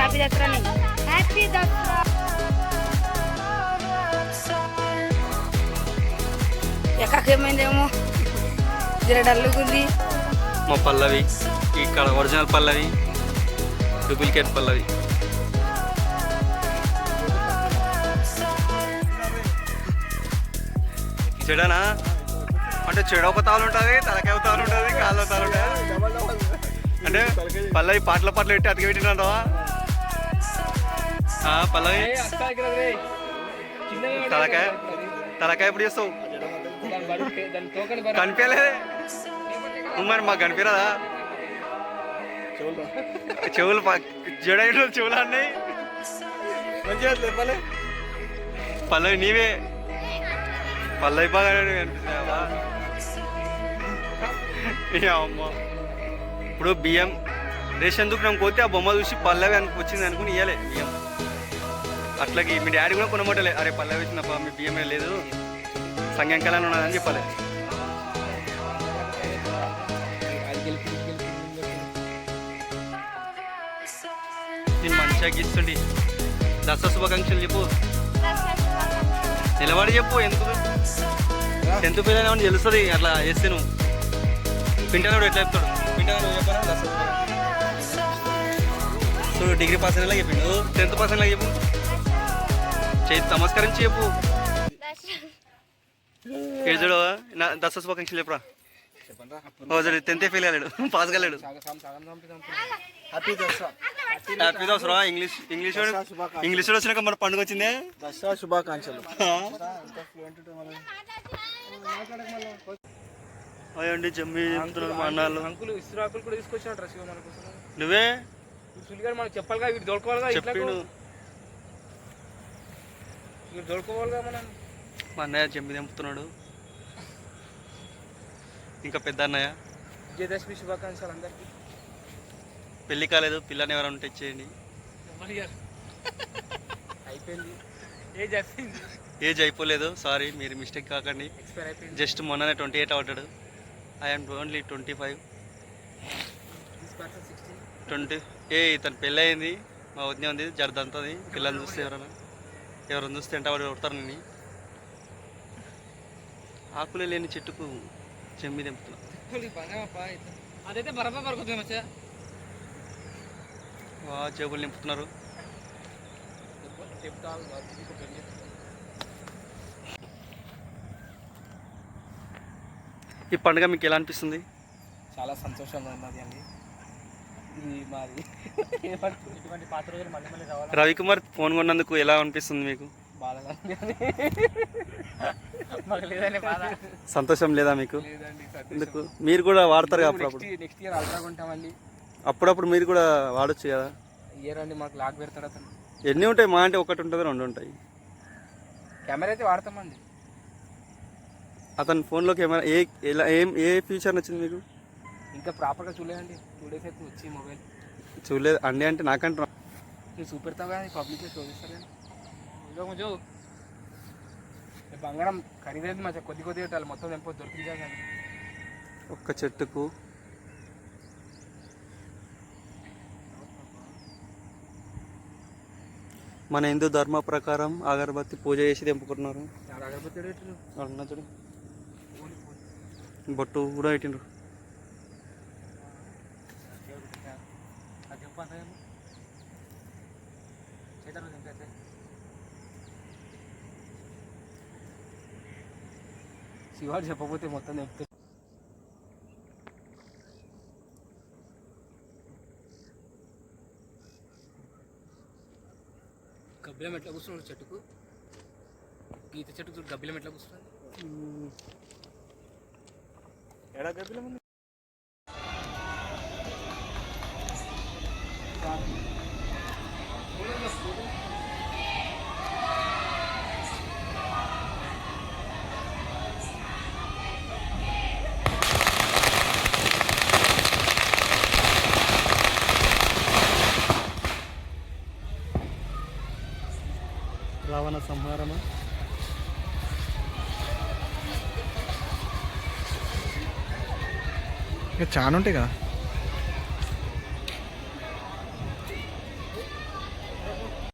Happy Dasara happy Dasara. ఎక్కకేమైందేమో జర డల్లుగుంది. మా పల్లవి ఇక్కడ ఒరిజినల్ పల్లవి, డూప్లికేట్ పల్లవి. చెడనా అంటే చెడ ఒక తాలు ఉంటుంది, తలకాయ ఒక తాలు ఉంటుంది, కాళ్ళు ఒక తాలు ఉంటుంది. అంటే పల్లవి పాటల పెట్టి అతికి పెట్టినావా పల్లవి? తలకాయ ఎప్పుడు చేస్తావు? కనిపించలేదే మరి మాకు కనిపించదా? చెవులు జడ చెవులు అన్నాయి. పల్లవి నీవే పల్లవి బాగా కనిపిస్తావా? అమ్మ ఇప్పుడు బియ్యం రేషన్ దుకాణం పోతే ఆ బొమ్మ చూసి పల్లవి వచ్చింది అనుకుని ఇవ్వలే బియ్యం. అట్లాగే మీ డాడీ కూడా కొనమోటలే, అరే పల్లవి వచ్చినప్ప మీ బియ్యమే లేదు సంఖ్యాంకలని ఉన్నదని చెప్పాలి. నేను మంచిగా గీస్తుండి. దసరా శుభాకాంక్షలు చెప్పు, నిలబడి చెప్పు. ఎందుకు 10th పిల్లలు ఏమని తెలుస్తుంది అట్లా చేస్తే. నువ్వు పింటనాడు ఎట్లా చెప్తాడు? పింటనాడు చెప్పాను దసరా. సో డిగ్రీ పాస్ అయినా చెప్పిండు, 10th పాస్ అయినా చెప్పు. నమస్కరించి చెప్పు. ఏజుడు దసరా శుభాకాంక్షలు చెప్పురా. 10th ఫెయిల్ కాలేడు, పాస్ కాలేడు. హ్యాపీ దసరా. ఇంగ్లీష్ వచ్చినాక మన పండుగ వచ్చిందే. దసరా శుభాకాంక్షలు. అయ్యండి జమ్మి చెప్తున్నాడు మా అన్నాళ్ళు. అంకులు ఇస్రాకులు కూడా తీసుకొచ్చినట్టు శివ మన కోసం. నువ్వే మనకు చెప్పాలిగా, వీడు దొరకోవాలిగా, చెప్పిండు వీడు దొరకోవాలిగా. మనం మా అన్నయ్య జమ్మి తెంపుతున్నాడు. ఇంకా పెద్ద అన్నయ్య విజయదశమి శుభాకాంక్షలు అందరికీ. పెళ్ళి కాలేదు, పిల్లని ఎవరైనా ఉంటే ఇచ్చేయండి. అయిపోయింది, ఏజ్ అయిపోలేదు. సారీ, మీరు మిస్టేక్ కాకండి. జస్ట్ మొన్ననే 28 అవుతాడు. I'm only 25. 20 ఇతను పెళ్ళి అయింది, మా వదిన ఉంది జరదంతుంది. పిల్లల్ని చూస్తే ఎవరైనా చూస్తే అంటే వాడు కొడతారు. నేను ఆకులే లేని చెట్టుకు చెమ్మి తెంపుతున్నా. అదైతే బరాబర్ చేపలు నింపుతున్నారు. ఈ పండుగ మీకు ఎలా అనిపిస్తుంది? చాలా సంతోషంగా ఉన్నది అండి. ఇది మాది ఇటువంటి పాత రోజులు మళ్ళీ మళ్ళీ రావాలి. రవికుమార్ ఫోన్ కొన్నందుకు ఎలా అనిపిస్తుంది మీకు? బాధగా మాకు లేదండి బాధ. సంతోషం లేదా మీకు? ఎందుకు? మీరు కూడా వాడతారు కదా అప్పుడప్పుడు. నెక్స్ట్ ఇయర్ అల్ట్రా కొంటామండి. అప్పుడప్పుడు మీరు కూడా వాడచ్చు కదా. ఇయర్ అండి మాకు లాక్ పెడతాడు అతను. ఎన్ని ఉంటాయి? మా అంటే 1 ఉంటుంది, 2 ఉంటాయి. కెమెరా అయితే వాడతామండి. అతని ఫోన్లో కెమెరా ఏ ఫీచర్ నచ్చింది మీకు? ఇంకా ప్రాపర్గా చూడలేదండి. 2 days అయితే వచ్చి మొబైల్ చూడలేదు అండి. అంటే నాకంటే నువ్వు చూపెడతావు కానీ పబ్లిక్లో చూపిస్తారు కానీ. కొంచెం బంగారం ఖరీదైంది మంచిగా కొద్ది పెట్టాలి, మొత్తం తెంపో దొరికిందా కానీ. ఒక్క చెట్టుకు మన హిందూ ధర్మ ప్రకారం అగరబత్తి పూజ చేసి తెంపుకుంటున్నారు. అగరబత్తి బొట్టు కూడా పెట్టిండ్రు. శివాడు చెప్పకపోతే మొత్తం తెంపుతారు. గబ్బిలం ఎట్లా కూర్చున్నాడు చెట్టుకు? గీత చెట్టుకు గబ్బిలం ఎట్లా కూర్చున్నాడు? ఎడా గబ్బిలం ఉంది? రావణ సంహారమా? చాలా ఉంటాయి కదా.